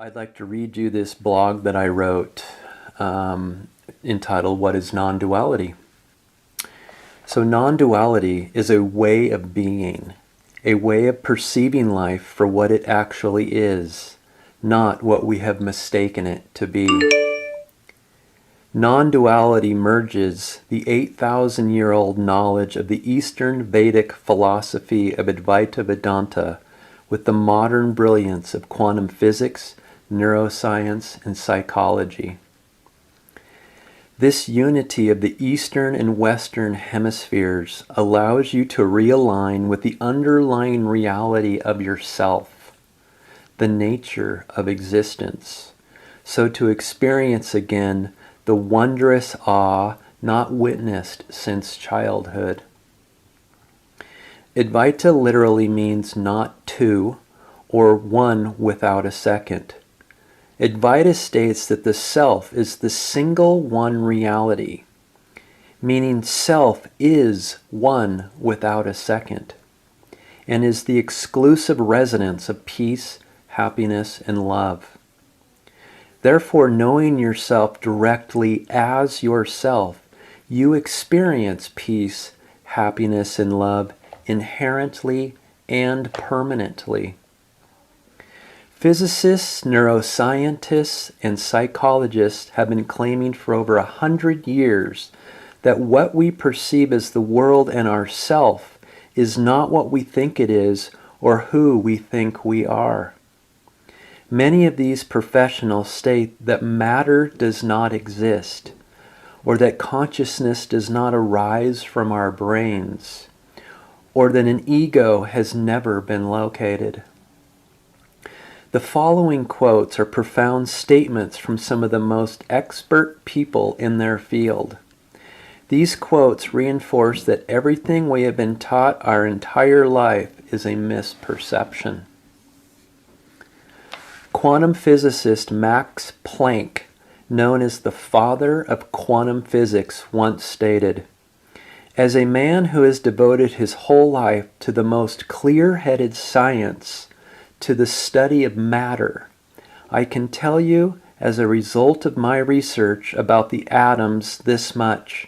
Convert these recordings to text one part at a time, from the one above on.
I'd like to read you this blog that I wrote entitled, What is Non-Duality? So non-duality is a way of being, a way of perceiving life for what it actually is, not what we have mistaken it to be. Non-duality merges the 8,000-year-old knowledge of the Eastern Vedic philosophy of Advaita Vedanta with the modern brilliance of quantum physics, neuroscience, and psychology. This unity of the Eastern and Western hemispheres allows you to realign with the underlying reality of yourself, the nature of existence, so to experience again the wondrous awe not witnessed since childhood. Advaita literally means not two or one without a second. Advaita states that the self is the single one reality, meaning self is one without a second, and is the exclusive residence of peace, happiness, and love. Therefore, knowing yourself directly as yourself, you experience peace, happiness, and love inherently and permanently. Physicists, neuroscientists, and psychologists have been claiming for over 100 years that what we perceive as the world and ourself is not what we think it is or who we think we are. Many of these professionals state that matter does not exist, or that consciousness does not arise from our brains, or that an ego has never been located. The following quotes are profound statements from some of the most expert people in their field. These quotes reinforce that everything we have been taught our entire life is a misperception. Quantum physicist Max Planck, known as the father of quantum physics, once stated, "As a man who has devoted his whole life to the most clear-headed science, to the study of matter, I can tell you, as a result of my research about the atoms, this much: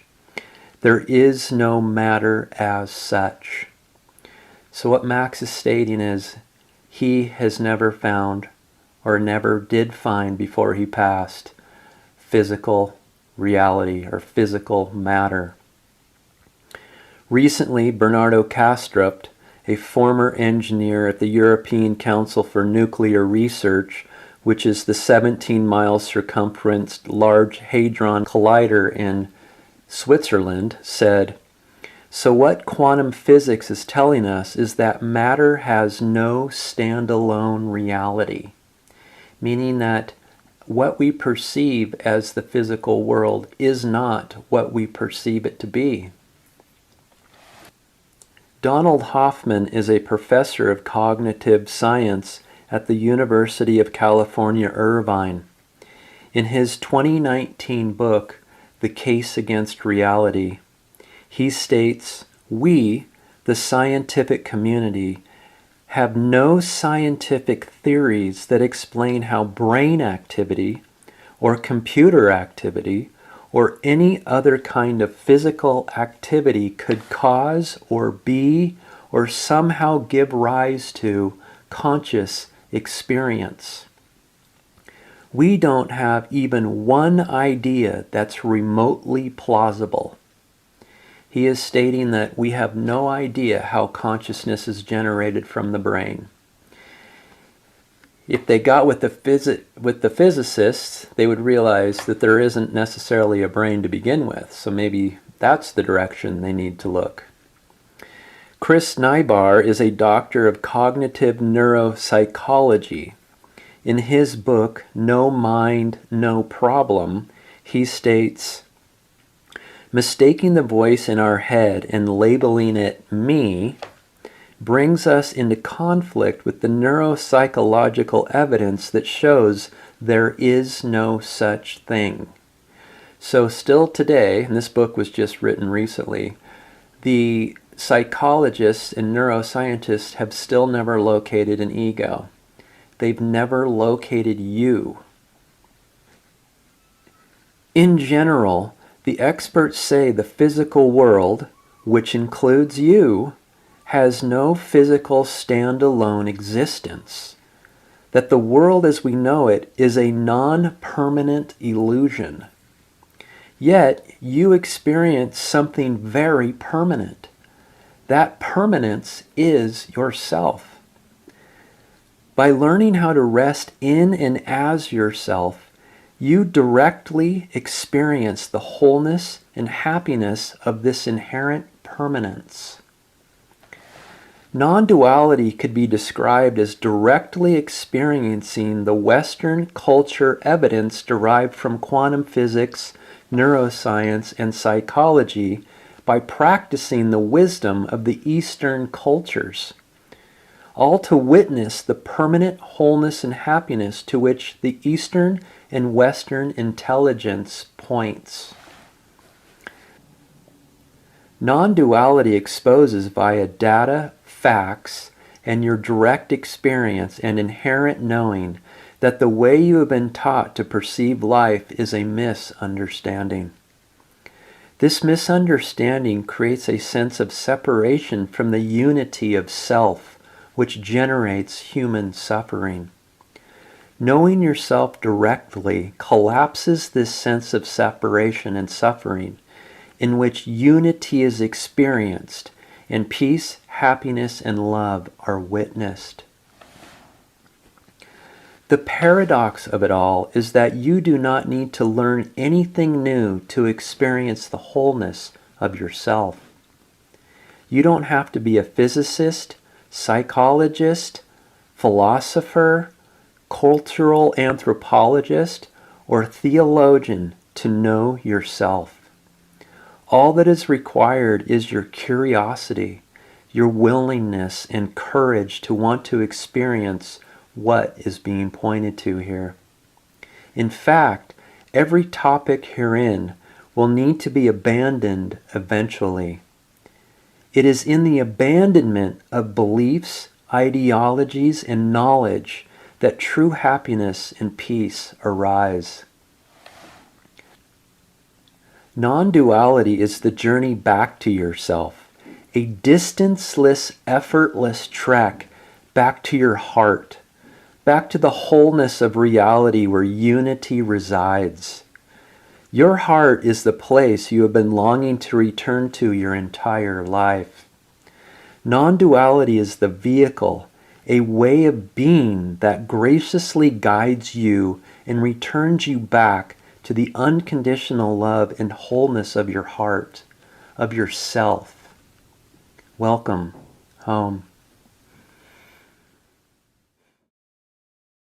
there is no matter as such." So what Max is stating is he has never found, or never did find before he passed, physical reality or physical matter. Recently, Bernardo Kastrup, a former engineer at the European Council for Nuclear Research, which is the 17-mile circumference Large Hadron Collider in Switzerland, said, "So what quantum physics is telling us is that matter has no standalone reality," meaning that what we perceive as the physical world is not what we perceive it to be. Donald Hoffman is a professor of cognitive science at the University of California, Irvine. In his 2019 book, The Case Against Reality, he states, "We, the scientific community, have no scientific theories that explain how brain activity or computer activity or any other kind of physical activity could cause or be or somehow give rise to conscious experience. We don't have even one idea that's remotely plausible." He is stating that we have no idea how consciousness is generated from the brain. If they got with the physicists, they would realize that there isn't necessarily a brain to begin with, so maybe that's the direction they need to look. Chris Nybar is a doctor of cognitive neuropsychology. In his book, No Mind, No Problem, he states, "Mistaking the voice in our head and labeling it me brings us into conflict with the neuropsychological evidence that shows there is no such thing." So still today, and this book was just written recently, the psychologists and neuroscientists have still never located an ego. they've never located you. In general, the experts say the physical world, which includes you, has no physical standalone existence. That the world as we know it is a non-permanent illusion. Yet you experience something very permanent. That permanence is yourself. By learning how to rest in and as yourself, you directly experience the wholeness and happiness of this inherent permanence. Non-duality could be described as directly experiencing the Western culture evidence derived from quantum physics, neuroscience, and psychology by practicing the wisdom of the Eastern cultures, all to witness the permanent wholeness and happiness to which the Eastern and Western intelligence points. Non-duality exposes via data, facts, and your direct experience and inherent knowing that the way you have been taught to perceive life is a misunderstanding. This misunderstanding creates a sense of separation from the unity of self, which generates human suffering. Knowing yourself directly collapses this sense of separation and suffering, in which unity is experienced and peace, happiness, and love are witnessed. The paradox of it all is that you do not need to learn anything new to experience the wholeness of yourself. You don't have to be a physicist, psychologist, philosopher, cultural anthropologist, or theologian to know yourself. All that is required is your curiosity, your willingness and courage to want to experience what is being pointed to here. In fact, every topic herein will need to be abandoned eventually. It is in the abandonment of beliefs, ideologies, and knowledge that true happiness and peace arise. Non-duality is the journey back to yourself, a distanceless, effortless trek back to your heart, back to the wholeness of reality where unity resides. Your heart is the place you have been longing to return to your entire life. Non-duality is the vehicle, a way of being that graciously guides you and returns you back to the unconditional love and wholeness of your heart, of yourself. Welcome home.